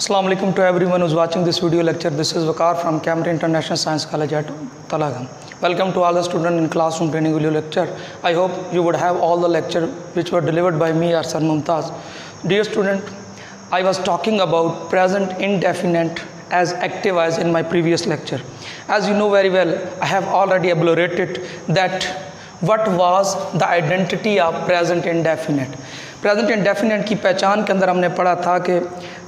Assalamu alaikum to everyone who's watching this video lecture. This is Waqar from Cambridge International Science College at Talagam. Welcome to all the students in classroom training video lecture. I hope you would have all the lecture which were delivered by me, Arsan Mumtaz. Dear student, I was talking about present indefinite as active as in my previous lecture. As you know very well, I have already elaborated that what was the identity of present indefinite. Present indefinite की पहचान के अंदर हमने पढ़ा था कि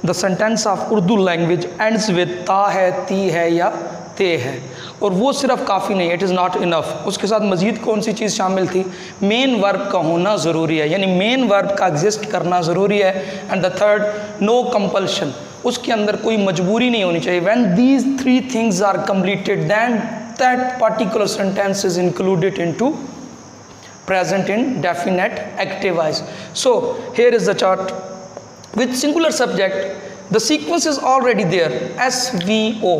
the sentence of Urdu language ends with ता है, ती है या ते है, और वो सिर्फ काफ़ी नहीं, इट इज़ नॉट इनफ। उसके साथ मज़ीद कौन सी चीज़ शामिल थी? मेन वर्ब का होना ज़रूरी है, यानी मेन वर्ब का एग्जिस्ट करना ज़रूरी है। And the third, no compulsion, उसके अंदर कोई मजबूरी नहीं होनी चाहिए। When these three things are completed then that particular sentence is included into present indefinite active voice. So here is the chart with singular subject. The sequence is already there, SVO,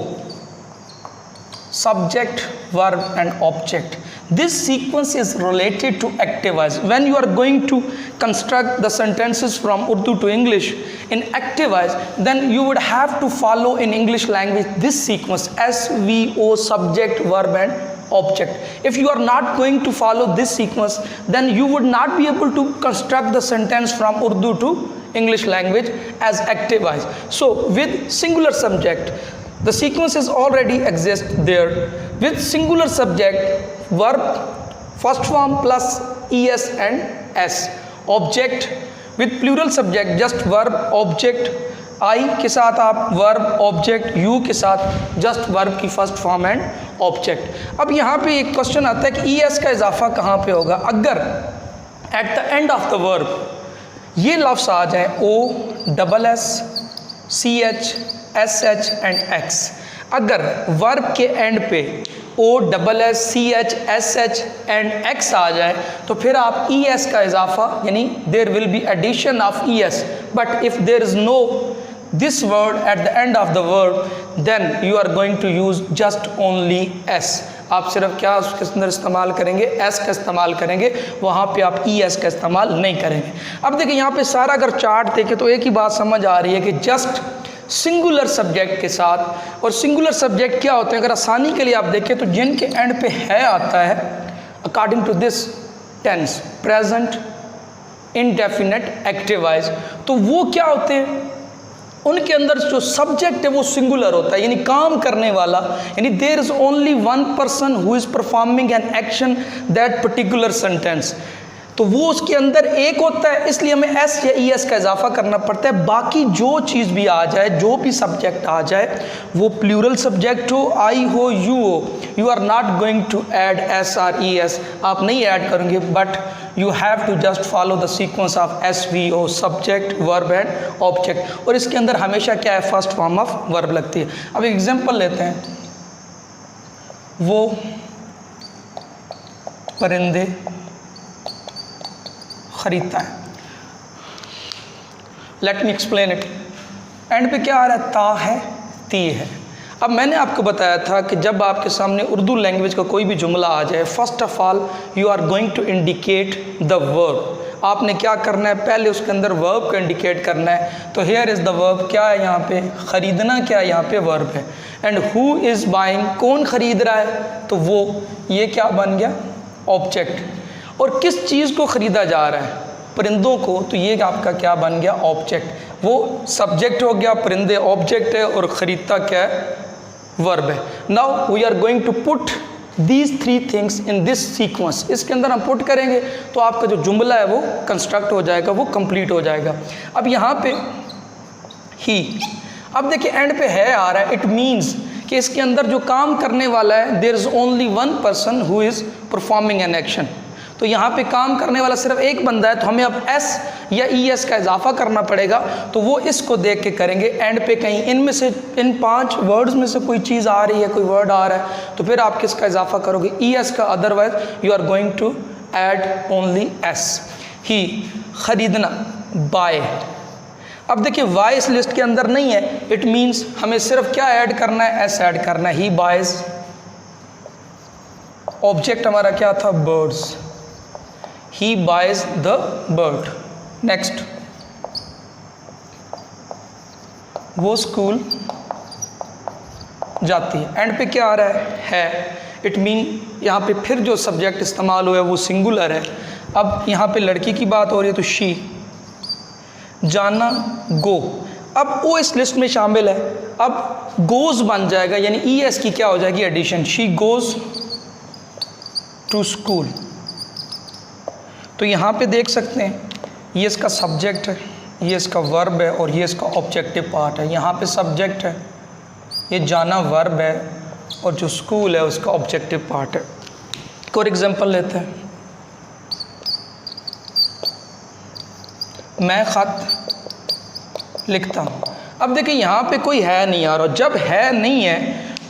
subject, verb and object. This sequence is related to active voice. When you are going to construct the sentences from Urdu to English in active voice, then you would have to follow in English language this sequence, SVO, subject, verb and object. If you are not going to follow this sequence, then you would not be able to construct the sentence from Urdu to English language as active voice. So with singular subject, the sequence is already exist there. With singular subject, verb first form plus es and s. Object with plural subject, just verb, object, आई के साथ आप verb, object, you के साथ just verb की first form and object. अब यहाँ पे एक क्वेश्चन आता है कि ई एस का इजाफा कहाँ पे होगा? अगर at the end of the verb ये लफ्ज़ आ जाए O double S C H S H and X, अगर वर्ब के एंड पे O double S C H S H and X आ जाए तो फिर आप ई एस का इजाफा, यानी there will be addition of E S, but if there is no this word at the end of the verb, then you are going to use just only s. आप सिर्फ क्या उसके अंदर इस्तेमाल करेंगे? s का इस्तेमाल करेंगे, वहाँ पे आप es का इस्तेमाल नहीं करेंगे। अब देखिए यहाँ पे सारा अगर चार्ट देखें तो एक ही बात समझ आ रही है कि जस्ट सिंगुलर सब्जेक्ट के साथ, और सिंगुलर सब्जेक्ट क्या होते हैं अगर आसानी के लिए आप देखें तो जिनके एंड पे है आता है according to this tense, present indefinite active voice, तो वो क्या होते हैं? उनके अंदर जो सब्जेक्ट है वो सिंगुलर होता है, यानी काम करने वाला, यानी there is only one person who is performing an action that particular sentence, तो वो उसके अंदर एक होता है, इसलिए हमें एस या ई एस का इजाफा करना पड़ता है। बाकी जो चीज़ भी आ जाए, जो भी सब्जेक्ट आ जाए, वो प्लूरल सब्जेक्ट हो, आई हो, यू हो, you are not going to add S or E S, आप नहीं ऐड करेंगे, but you have to just follow the sequence of S V O, subject, verb and object, और इसके अंदर हमेशा क्या है? फर्स्ट फॉर्म ऑफ वर्ब लगती है। अब एग्जाम्पल लेते हैं, वो परिंदे खरीदता है। Let me explain it. And पे क्या आ रहा है? ता है, ती है। अब मैंने आपको बताया था कि जब आपके सामने उर्दू लैंग्वेज का कोई भी जुमला आ जाए, first of all you are going to indicate the verb. आपने क्या करना है? पहले उसके अंदर वर्ब को इंडिकेट करना है। तो हेयर इज़ द वर्ब, क्या है यहाँ पे? ख़रीदना, क्या है यहाँ पे? वर्ब है। एंड हु इज़ बाइंग, कौन ख़रीद रहा है? तो वो, ये क्या बन गया? ऑब्जेक्ट। और किस चीज़ को ख़रीदा जा रहा है? परिंदों को, तो ये आपका क्या बन गया? ऑब्जेक्ट। वो सब्जेक्ट हो गया, परिंदे ऑब्जेक्ट है, और ख़रीदता क्या है? वर्ब है। Now we are going to put these three things in this sequence, इसके अंदर हम पुट करेंगे तो आपका जो जुमला है वो कंस्ट्रक्ट हो जाएगा, वो कंप्लीट हो जाएगा। अब यहाँ पे ही, अब देखिए एंड पे है आ रहा है, इट मीन्स कि इसके अंदर जो काम करने वाला है, there is only one person who is performing an action, तो यहाँ पे काम करने वाला सिर्फ एक बंदा है, तो हमें अब एस या ई एस का इजाफा करना पड़ेगा, तो वो इसको देख के करेंगे। एंड पे कहीं इनमें से, इन 5 वर्ड्स में से कोई चीज़ आ रही है, कोई वर्ड आ रहा है, तो फिर आप किसका इजाफा करोगे? ई एस का, otherwise you are going to add only S. ही, ख़रीदना, बाय। अब देखिए वाई इस लिस्ट के अंदर नहीं है, इट मीन्स हमें सिर्फ क्या ऐड करना है? एस ऐड करना है। ही बायज, ऑब्जेक्ट हमारा क्या था? Birds. He buys the bird. Next, वो स्कूल जाती है। एंड पे क्या आ रहा है, इट मीन यहाँ पे फिर जो सब्जेक्ट इस्तेमाल हुआ है वो सिंगुलर है। अब यहाँ पे लड़की की बात हो रही है तो शी, जाना गो, अब वो इस लिस्ट में शामिल है। अब गोज बन जाएगा, यानी ई एस की क्या हो जाएगी, addition, she goes to school. तो यहाँ पे देख सकते हैं ये इसका सब्जेक्ट है, ये इसका वर्ब है और ये इसका ऑब्जेक्टिव पार्ट है। यहाँ पे सब्जेक्ट है, ये जाना वर्ब है और जो स्कूल है उसका ऑब्जेक्टिव पार्ट है। एक और एग्जांपल लेते हैं, मैं ख़त लिखता हूँ। अब देखिए यहाँ पे कोई है नहीं यार, और जब है नहीं है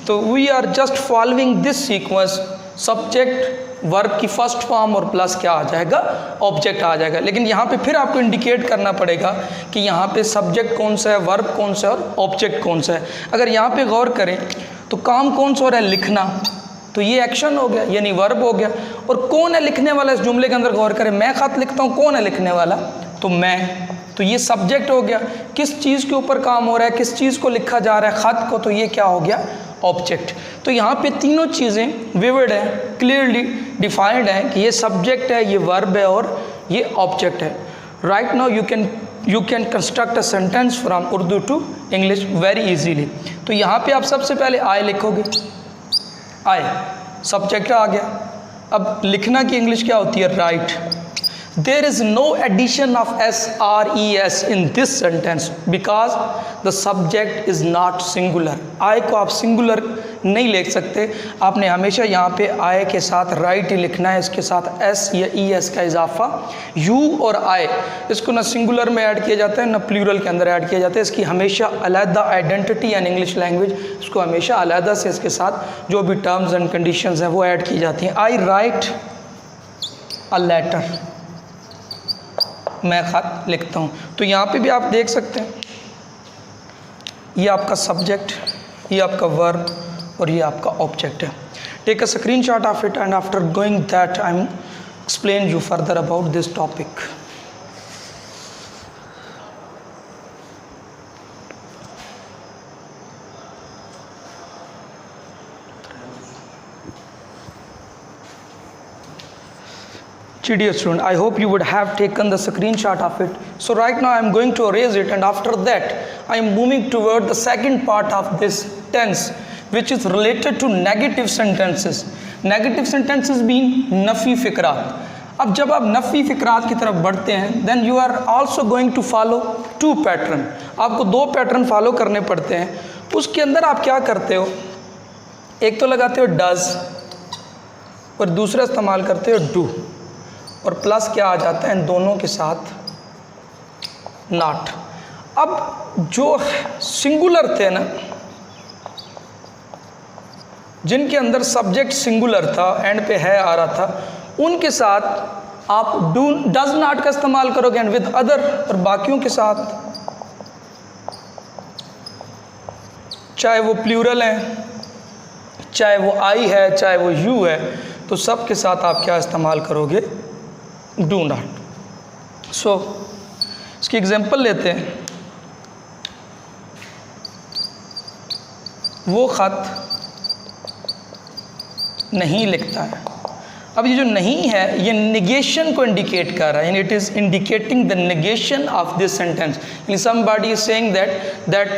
तो we are just following this sequence, subject verb की फर्स्ट फॉर्म और प्लस क्या आ जाएगा, ऑब्जेक्ट आ जाएगा। लेकिन यहाँ पे फिर आपको इंडिकेट करना पड़ेगा कि यहाँ पे सब्जेक्ट कौन सा है, वर्ब कौन सा है और ऑब्जेक्ट कौन सा है। अगर यहाँ पे गौर करें तो काम कौन सा हो रहा है, लिखना, तो ये एक्शन हो गया यानी वर्ब हो गया। और कौन है लिखने वाला इस जुमले के अंदर, गौर करें, मैं ख़त लिखता हूँ, कौन है लिखने वाला, तो मैं, तो ये सब्जेक्ट हो गया। किस चीज़ के ऊपर काम हो रहा है, किस चीज़ को लिखा जा रहा है, ख़त को, तो ये क्या हो गया, ऑब्जेक्ट। तो यहाँ पे तीनों चीज़ें विविड हैं, क्लियरली डिफाइंड है कि ये सब्जेक्ट है, ये वर्ब है और ये ऑब्जेक्ट है। Right now you can construct a sentence from Urdu to English very easily. तो यहाँ पे आप सबसे पहले आई लिखोगे, आई सब्जेक्ट आ गया। अब लिखना की इंग्लिश क्या होती है, right. There is no addition of SRES in this sentence because the subject is not singular. I को आप singular नहीं लिख सकते, आपने हमेशा यहाँ पे I के साथ right ही लिखना है, इसके साथ S या ES का इजाफा। U और I इसको ना singular में ऐड किया जाता है ना प्लूरल के अंदर ऐड किया जाता है, इसकी हमेशा अलहदा आइडेंटिटी एंड इंग्लिश लैंग्वेज, इसको हमेशा अलहदा से इसके साथ जो भी टर्म्स एंड कंडीशंस हैं वो ऐड की जाती हैं। I write a letter, मैं ख़त लिखता हूँ। तो यहाँ पे भी आप देख सकते हैं ये आपका सब्जेक्ट, ये आपका वर्ब और ये आपका ऑब्जेक्ट है। Take a screenshot of it and after going that I am explain you further about this topic. Dear student, I hope you would have taken the screenshot of it. So right now I am going to erase it, and after that I am moving toward the second part of this tense, which is related to negative sentences. Negative sentences being नफ़ी फ़िक्रात। अब जब आप नफ़ी फ़िक्रात की तरफ बढ़ते हैं then you are also going to follow two pattern। आपको दो pattern follow करने पड़ते हैं। उसके अंदर आप क्या करते हो, एक तो लगाते हो does और दूसरा इस्तेमाल करते हो do, और प्लस क्या आ जाता है इन दोनों के साथ, नॉट। अब जो सिंगुलर थे ना, जिनके अंदर सब्जेक्ट सिंगुलर था, एंड पे है आ रहा था, उनके साथ आप डू डज नॉट का इस्तेमाल करोगे एंड विद अदर, और बाकियों के साथ चाहे वो प्लूरल है, चाहे वो आई है, चाहे वो यू है, तो सब के साथ आप क्या इस्तेमाल करोगे, डू नॉट। सो इसकी एग्जांपल लेते हैं, वो ख़त नहीं लिखता है। अब ये जो नहीं है ये निगेशन को इंडिकेट कर रहा है, यानी it is indicating the negation of this sentence. यानी somebody is saying that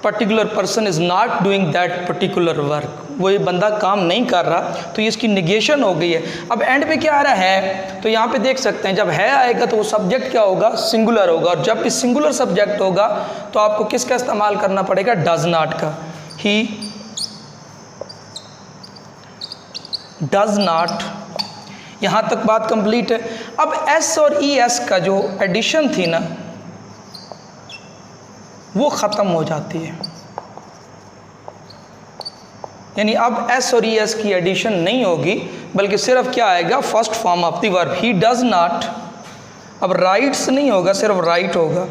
particular person is not doing that particular work, वो ये बंदा काम नहीं कर रहा, तो ये इसकी निगेशन हो गई है। अब एंड पे क्या आ रहा है, तो यहाँ पे देख सकते हैं जब है आएगा तो वो सब्जेक्ट क्या होगा, सिंगुलर होगा, और जब भी सिंगुलर सब्जेक्ट होगा तो आपको किसका इस्तेमाल करना पड़ेगा, डज नॉट का। ही डज नॉट, यहाँ तक बात कंप्लीट है। अब एस और ई एस का जो एडिशन थी ना वो ख़त्म हो जाती है, यानी अब एस और ई एस की एडिशन नहीं होगी, बल्कि सिर्फ क्या आएगा, first form of the verb. He does not, अब राइट्स नहीं होगा, सिर्फ राइट होगा।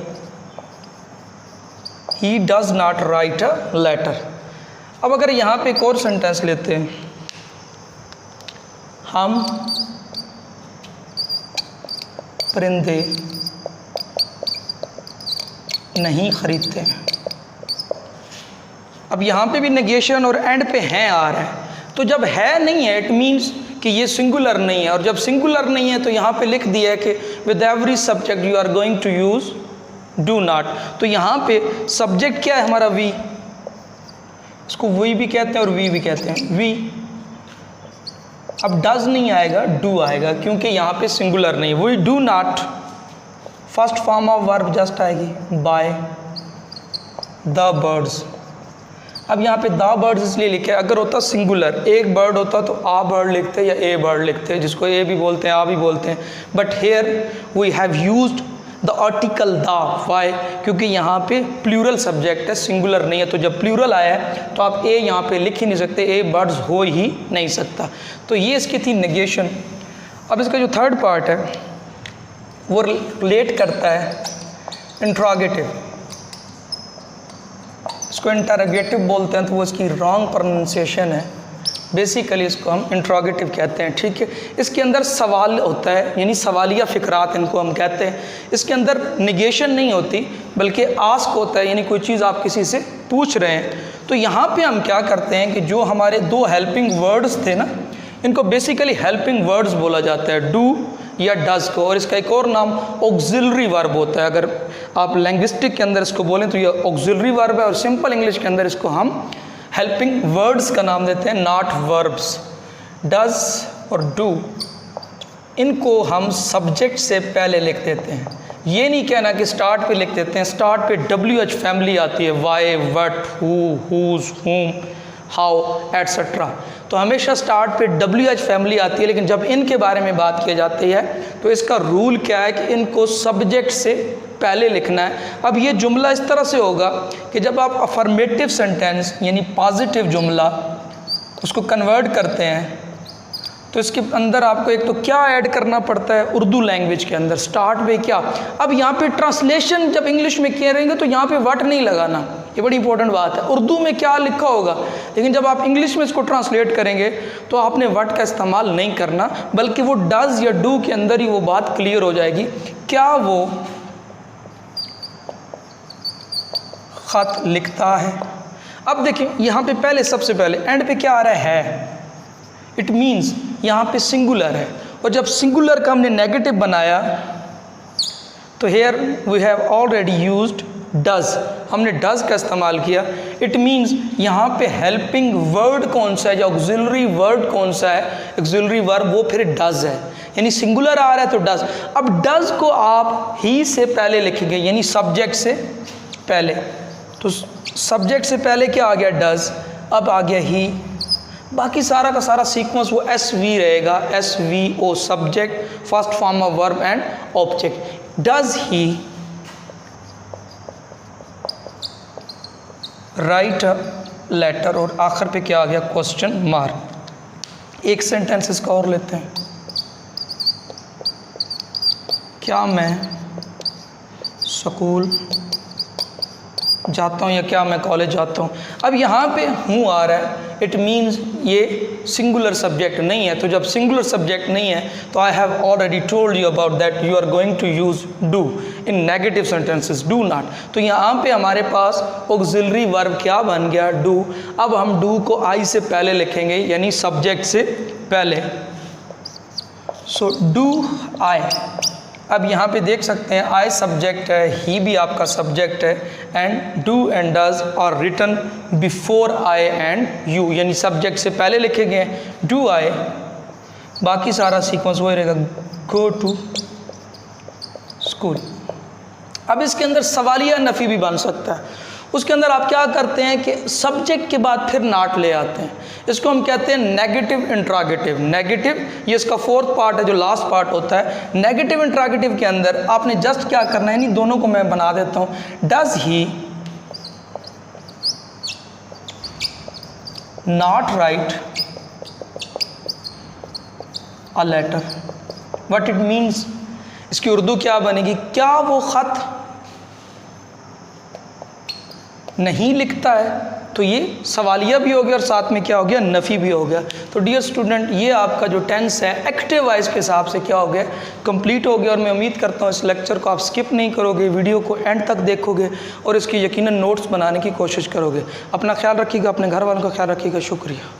He does not write a letter. अब अगर यहाँ पे एक और सेंटेंस लेते हैं, हम परिंदे नहीं खरीदते हैं। अब यहाँ पे भी नेगेशन और एंड पे हैं आ रहा है, तो जब है नहीं है इट मीन्स कि ये सिंगुलर नहीं है, और जब सिंगुलर नहीं है तो यहाँ पे लिख दिया है कि with every subject you are going to use do not. तो यहाँ पे सब्जेक्ट क्या है हमारा वी, इसको वी भी कहते हैं और वी भी कहते हैं, वी। अब डज नहीं आएगा, डू आएगा, क्योंकि यहाँ पे सिंगुलर नहीं, we do not first form of verb just आएगी बाय द बर्ड्स। अब यहाँ पे द बर्ड्स इसलिए लिखे, अगर होता सिंगुलर एक बर्ड होता तो आ बर्ड लिखते या ए बर्ड लिखते, जिसको ए भी बोलते हैं आ भी बोलते हैं, but here we have used the article the. Why? क्योंकि यहाँ पे प्लूरल सब्जेक्ट है, सिंगुलर नहीं है, तो जब प्लूरल आया है तो आप ए यहाँ पे लिख ही नहीं सकते, ए बर्ड्स हो ही नहीं सकता। तो ये इसकी थी नेगेशन। अब इसका जो थर्ड पार्ट है वो रिलेट करता है इंट्रोगेटिव, इसको इंटरोगेटिव बोलते हैं, तो वो इसकी रॉन्ग प्रोनाउंसिएशन है, बेसिकली इसको हम इंट्रोगेटिव कहते हैं, ठीक है। इसके अंदर सवाल होता है, यानी सवालिया फ़िक्रात इनको हम कहते हैं। इसके अंदर निगेशन नहीं होती बल्कि आस्क होता है, यानी कोई चीज़ आप किसी से पूछ रहे हैं। तो यहाँ पे हम क्या करते हैं कि जो हमारे दो हेल्पिंग वर्ड्स थे ना, इनको बेसिकली हेल्पिंग वर्ड्स बोला जाता है, डू या डज को, और इसका एक और नाम ऑक्सिलरी वर्ब होता है। अगर आप लैंग्विस्टिक के अंदर इसको बोलें तो ये ऑक्सिलरी वर्ब है, और सिंपल इंग्लिश के अंदर इसको हम हेल्पिंग वर्ड्स का नाम देते हैं, नॉट वर्ब्स। डज और डू इनको हम सब्जेक्ट से पहले लिख देते हैं, ये नहीं कहना कि स्टार्ट पे लिख देते हैं। स्टार्ट पे WH फैमिली आती है, वाई, वट, हु, हुज, हुम, हाउ एट्सेट्रा, तो हमेशा स्टार्ट पे WH फैमिली आती है। लेकिन जब इनके बारे में बात की जाती है तो इसका रूल क्या है कि इनको सब्जेक्ट से पहले लिखना है। अब ये जुमला इस तरह से होगा कि जब आप अफर्मेटिव सेंटेंस यानी पॉजिटिव जुमला उसको कन्वर्ट करते हैं तो इसके अंदर आपको एक तो क्या ऐड करना पड़ता है उर्दू लैंग्वेज के अंदर, स्टार्ट में क्या। अब यहाँ पे ट्रांसलेशन जब इंग्लिश में किए रहेंगे तो यहाँ पे वट नहीं लगाना, ये बड़ी इंपॉर्टेंट बात है। उर्दू में क्या लिखा होगा, लेकिन जब आप इंग्लिश में इसको ट्रांसलेट करेंगे तो आपने वट का इस्तेमाल नहीं करना, बल्कि वो डज या डू के अंदर ही वो बात क्लियर हो जाएगी, क्या वो ख़त लिखता है। अब देखिए यहाँ पे पहले सबसे पहले एंड पे क्या आ रहा है, इट मीन्स यहाँ पे सिंगुलर है, और जब सिंगुलर का हमने नेगेटिव बनाया तो here we have already used does, हमने डज का इस्तेमाल किया। इट मीन्स यहाँ पे हेल्पिंग वर्ड कौन सा है या ऑक्सिलरी वर्ड कौन सा है, ऑक्सिलरी वर्ब वो फिर डज है, यानी सिंगुलर आ रहा है तो डज। अब डज को आप ही से पहले लिखेंगे, यानी सब्जेक्ट से पहले, तो सब्जेक्ट से पहले क्या आ गया डज, अब आ गया ही, बाकी सारा का सारा सीक्वेंस वो SV रहेगा, SVO subject, first form of verb and object. Does he write a letter, और आखिर पे क्या आ गया क्वेश्चन मार्क। एक सेंटेंस इसका और लेते हैं, क्या मैं स्कूल जाता हूँ या क्या मैं कॉलेज जाता हूँ। अब यहाँ पे हूँ आ रहा है, इट मीन्स ये सिंगुलर सब्जेक्ट नहीं है, तो जब सिंगुलर सब्जेक्ट नहीं है तो I have already told you about that you are going to use do in negative sentences, do not. तो यहाँ पे हमारे पास ऑक्सिलरी वर्ब क्या बन गया, डू। अब हम डू को आई से पहले लिखेंगे, यानी सब्जेक्ट से पहले, सो डू आई। अब यहाँ पे देख सकते हैं आई सब्जेक्ट है, ही भी आपका सब्जेक्ट है, and do and does are written before I and you, यानी सब्जेक्ट से पहले लिखे गए डू आई, बाकी सारा सीक्वेंस वही रहेगा, गो टू स्कूल। अब इसके अंदर सवालिया नफ़ी भी बन सकता है, उसके अंदर आप क्या करते हैं कि सब्जेक्ट के बाद फिर नॉट ले आते हैं, इसको हम कहते हैं नेगेटिव इंट्रोगेटिव। नेगेटिव ये इसका फोर्थ पार्ट है जो लास्ट पार्ट होता है। नेगेटिव इंट्रोगेटिव के अंदर आपने जस्ट क्या करना है, नहीं दोनों को मैं बना देता हूँ, does he not write a letter, what it means, इसकी उर्दू क्या बनेगी, क्या वो ख़त नहीं लिखता है। तो ये सवालिया भी हो गया और साथ में क्या हो गया, नफ़ी भी हो गया। तो डियर स्टूडेंट, ये आपका जो टेंस है एक्टिव वॉइस के हिसाब से क्या हो गया, कंप्लीट हो गया। और मैं उम्मीद करता हूँ इस लेक्चर को आप स्किप नहीं करोगे, वीडियो को एंड तक देखोगे और इसकी यकीनन नोट्स बनाने की कोशिश करोगे। अपना ख्याल रखिएगा, अपने घर वालों का ख्याल रखिएगा। शुक्रिया।